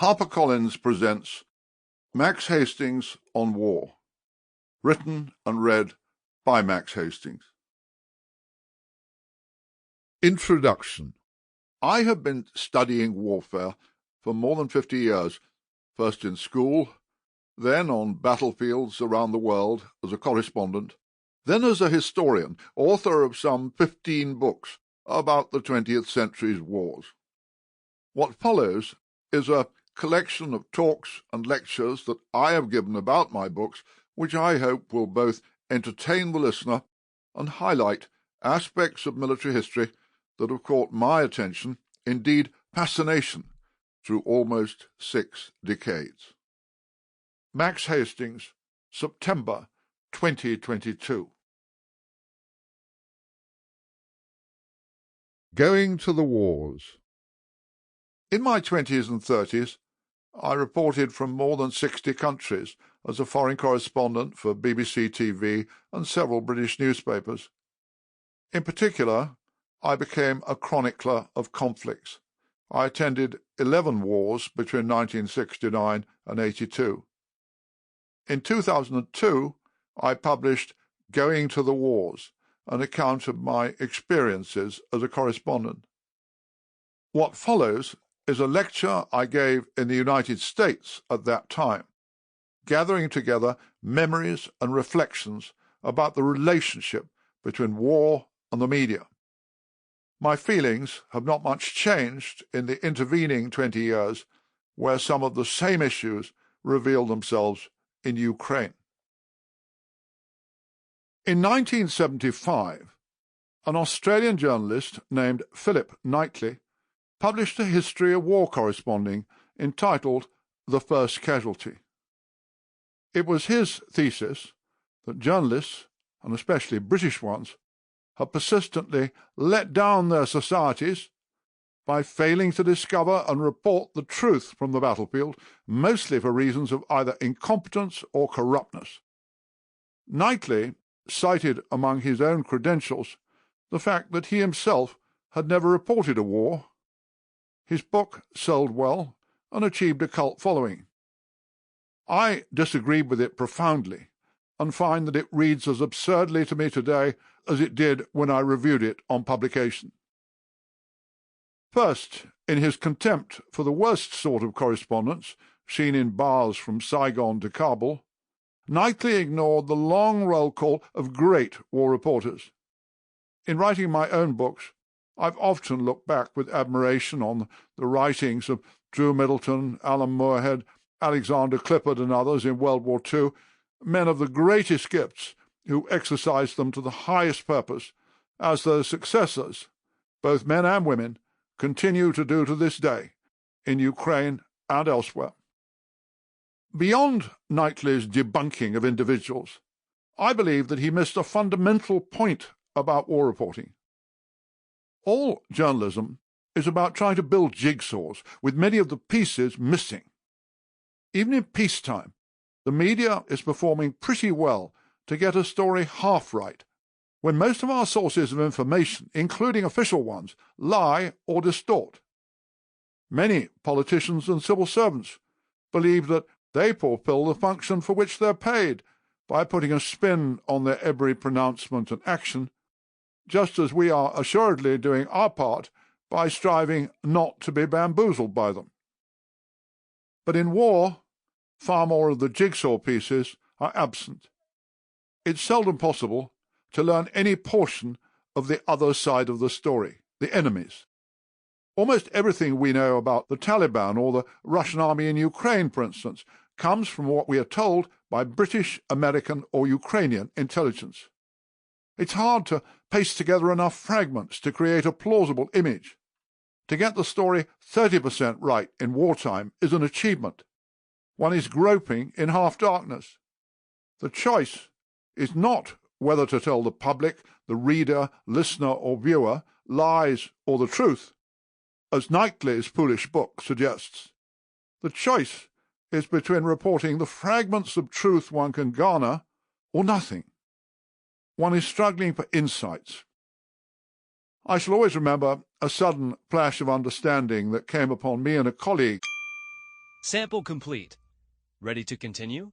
HarperCollins presents Max Hastings on War, written and read by Max Hastings. Introduction. I have been studying warfare for more than 50 years, first in school, then on battlefields around the world as a correspondent, then as a historian, author of some 15 books about the 20th century's wars. What follows is a collection of talks and lectures that I have given about my books, which I hope will both entertain the listener and highlight aspects of military history that have caught my attention, indeed fascination, through almost 6 decades. Max Hastings, September 2022. Going to the Wars. In my 20s and 30s, I reported from more than 60 countries as a foreign correspondent for BBC TV and several British newspapers. In particular, I became a chronicler of conflicts. I attended 11 wars between 1969 and 82. In 2002, I published Going to the Wars, an account of my experiences as a correspondent. What follows is a lecture I gave in the United States at that time, gathering together memories and reflections about the relationship between war and the media. My feelings have not much changed in the intervening 20 years, where some of the same issues reveal themselves in Ukraine. In 1975, an Australian journalist named Philip Knightley published a history of war corresponding entitled The First Casualty. It was his thesis that journalists, and especially British ones, have persistently let down their societies by failing to discover and report the truth from the battlefield, mostly for reasons of either incompetence or corruptness. Knightley cited among his own credentials the fact that he himself had never reported a war. His book sold well and achieved a cult following. I disagreed with it profoundly and find that it reads as absurdly to me today as it did when I reviewed it on publication. First, in his contempt for the worst sort of correspondence seen in bars from Saigon to Kabul, Knightley ignored the long roll call of great war reporters. In writing my own books, I've often looked back with admiration on the writings of Drew Middleton, Alan Moorhead, Alexander Clifford and others in World War II, men of the greatest gifts who exercised them to the highest purpose, as their successors, both men and women, continue to do to this day, in Ukraine and elsewhere. Beyond Knightley's debunking of individuals, I believe that he missed a fundamental point about war reporting. All journalism is about trying to build jigsaws with many of the pieces missing. Even in peacetime, the media is performing pretty well to get a story half right, when most of our sources of information, including official ones, lie or distort. Many politicians and civil servants believe that they fulfill the function for which they're paid by putting a spin on their every pronouncement and action, just as we are assuredly doing our part by striving not to be bamboozled by them. But in war, far more of the jigsaw pieces are absent. It's seldom possible to learn any portion of the other side of the story, the enemies. Almost everything we know about the Taliban or the Russian army in Ukraine, for instance, comes from what we are told by British, American, or Ukrainian intelligence. It's hard to paste together enough fragments to create a plausible image. To get the story 30% right in wartime is an achievement. One is groping in half-darkness. The choice is not whether to tell the public, the reader, listener, or viewer lies or the truth, as Knightley's foolish book suggests. The choice is between reporting the fragments of truth one can garner or nothing. One is struggling for insights. I shall always remember a sudden flash of understanding that came upon me and a colleague Sample complete. Ready to continue?